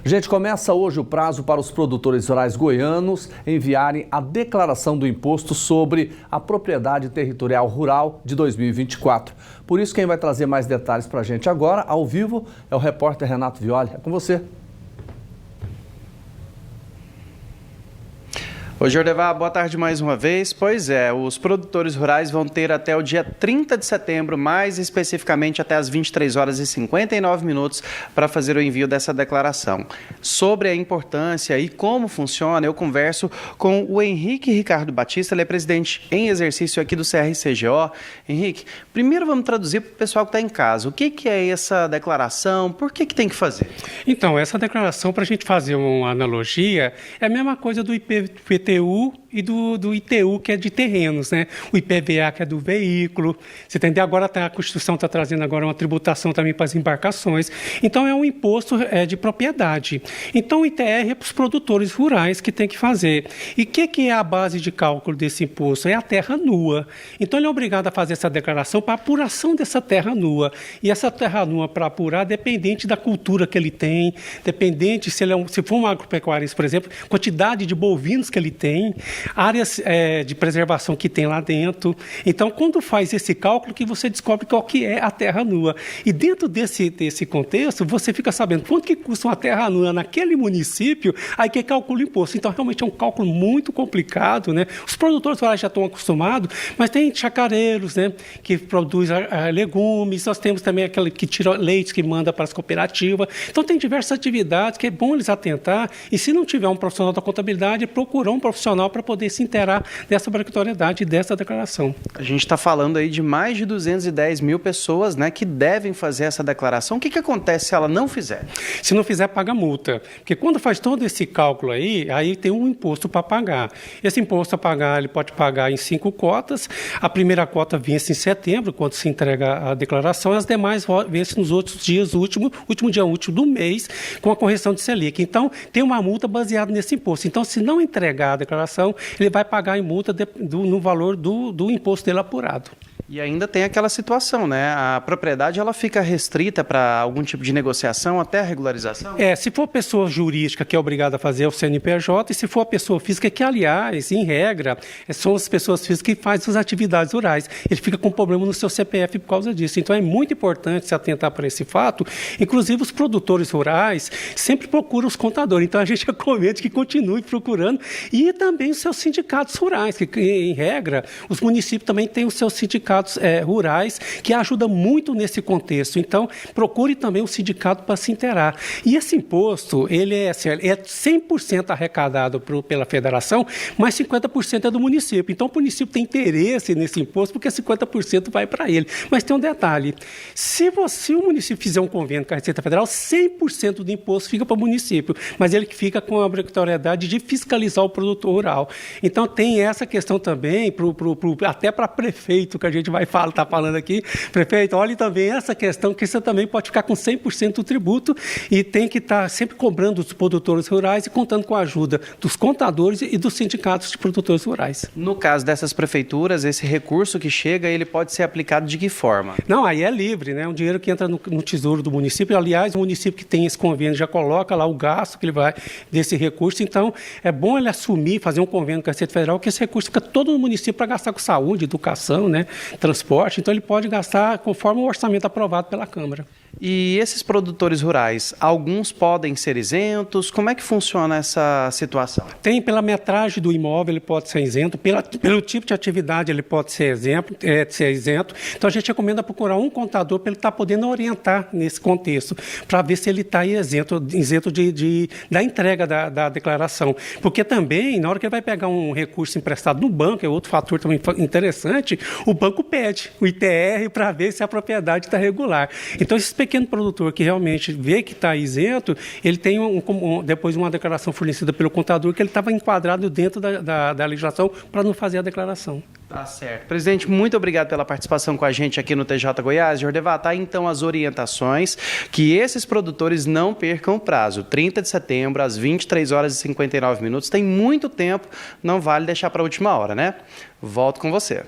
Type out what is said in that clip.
Gente, começa hoje o prazo para os produtores rurais goianos enviarem a declaração do imposto sobre a propriedade territorial rural de 2024. Por isso, quem vai trazer mais detalhes para a gente agora, ao vivo, é o repórter Renato Violi. É com você. Oi, Jordevar, boa tarde mais uma vez. Pois é, os produtores rurais vão ter até o dia 30 de setembro, mais especificamente até as 23 horas e 59 minutos, para fazer o envio dessa declaração. Sobre a importância e como funciona, eu converso com o Henrique Ricardo Batista, ele é presidente em exercício aqui do CRCGO. Henrique, primeiro vamos traduzir para o pessoal que está em casa. O que é essa declaração? Por que tem que fazer? Então, essa declaração, para a gente fazer uma analogia, é a mesma coisa do IPTU e do ITU, que é de terrenos, né? O IPVA, que é do veículo. Você entendeu? Agora a Constituição está trazendo agora uma tributação também para as embarcações. Então, é um imposto de propriedade. Então, o ITR é para os produtores rurais que tem que fazer. E o que é a base de cálculo desse imposto? É a terra nua. Então, ele é obrigado a fazer essa declaração para a apuração dessa terra nua. E essa terra nua, para apurar, dependente da cultura que ele tem, dependente se for um agropecuarista, por exemplo, quantidade de bovinos que ele tem, áreas de preservação que tem lá dentro. Então, quando faz esse cálculo, que você descobre qual que é a terra nua. E dentro desse contexto, você fica sabendo quanto que custa uma terra nua naquele município, aí que calcula o imposto. Então, realmente é um cálculo muito complicado, né? Os produtores rurais já estão acostumados, mas tem chacareiros, né, que produz legumes, nós temos também aquele que tira leite, que manda para as cooperativas. Então, tem diversas atividades que é bom eles atentar, e se não tiver um profissional da contabilidade, procurar um profissional para poder se inteirar dessa obrigatoriedade e dessa declaração. A gente está falando aí de mais de 210 mil pessoas, né, que devem fazer essa declaração. O que acontece se ela não fizer? Se não fizer, paga multa. Porque quando faz todo esse cálculo aí tem um imposto para pagar. Esse imposto a pagar, ele pode pagar em 5 cotas. A primeira cota vence em setembro, quando se entrega a declaração, e as demais vencem nos outros dias, último dia útil do mês, com a correção de Selic. Então, tem uma multa baseada nesse imposto. Então, se não entregar a declaração, ele vai pagar em multa no valor do imposto dele apurado. E ainda tem aquela situação, né? A propriedade ela fica restrita para algum tipo de negociação até a regularização? Se for pessoa jurídica que é obrigada a fazer o CNPJ, e se for a pessoa física que, aliás, em regra, são as pessoas físicas que fazem suas atividades rurais. Ele fica com problema no seu CPF por causa disso. Então, é muito importante se atentar para esse fato. Inclusive, os produtores rurais sempre procuram os contadores. Então, a gente recomenda que continue procurando. E também os seus sindicatos rurais, que, em regra, os municípios também têm os seus sindicatos rurais, que ajudam muito nesse contexto. Então, procure também o sindicato para se inteirar. E esse imposto, ele é 100% arrecadado pela federação, mas 50% é do município. Então, o município tem interesse nesse imposto, porque 50% vai para ele. Mas tem um detalhe, se o município fizer um convênio com a Receita Federal, 100% do imposto fica para o município, mas ele fica com a obrigatoriedade de fiscalizar o produtor rural. Então, tem essa questão também, até para prefeito, que a gente vai estar falando aqui. Prefeito, olhe também essa questão, que você também pode ficar com 100% do tributo e tem que estar sempre cobrando os produtores rurais e contando com a ajuda dos contadores e dos sindicatos de produtores rurais. No caso dessas prefeituras, esse recurso que chega, ele pode ser aplicado de que forma? Não, aí é livre, né? Um dinheiro que entra no tesouro do município. Aliás, o município que tem esse convênio já coloca lá o gasto que ele vai desse recurso. Então, é bom ele assumir, fazer um convênio com a Receita Federal, que esse recurso fica todo no município para gastar com saúde, educação, né? Transporte, então ele pode gastar conforme o orçamento aprovado pela Câmara. E esses produtores rurais, alguns podem ser isentos? Como é que funciona essa situação? Tem pela metragem do imóvel, ele pode ser isento, pelo tipo de atividade ele pode ser isento. Então a gente recomenda procurar um contador para ele estar podendo orientar nesse contexto, para ver se ele está isento da entrega da declaração. Porque também, na hora que ele vai pegar um recurso emprestado no banco, é outro fator também interessante, o banco pede o ITR para ver se a propriedade está regular. Então, esse pequeno produtor que realmente vê que está isento, ele tem depois uma declaração fornecida pelo contador que ele estava enquadrado dentro da legislação para não fazer a declaração. Tá certo. Presidente, muito obrigado pela participação com a gente aqui no TJ Goiás. Jordevar, tá então as orientações que esses produtores não percam o prazo. 30 de setembro, às 23 horas e 59 minutos. Tem muito tempo, não vale deixar para a última hora, né? Volto com você.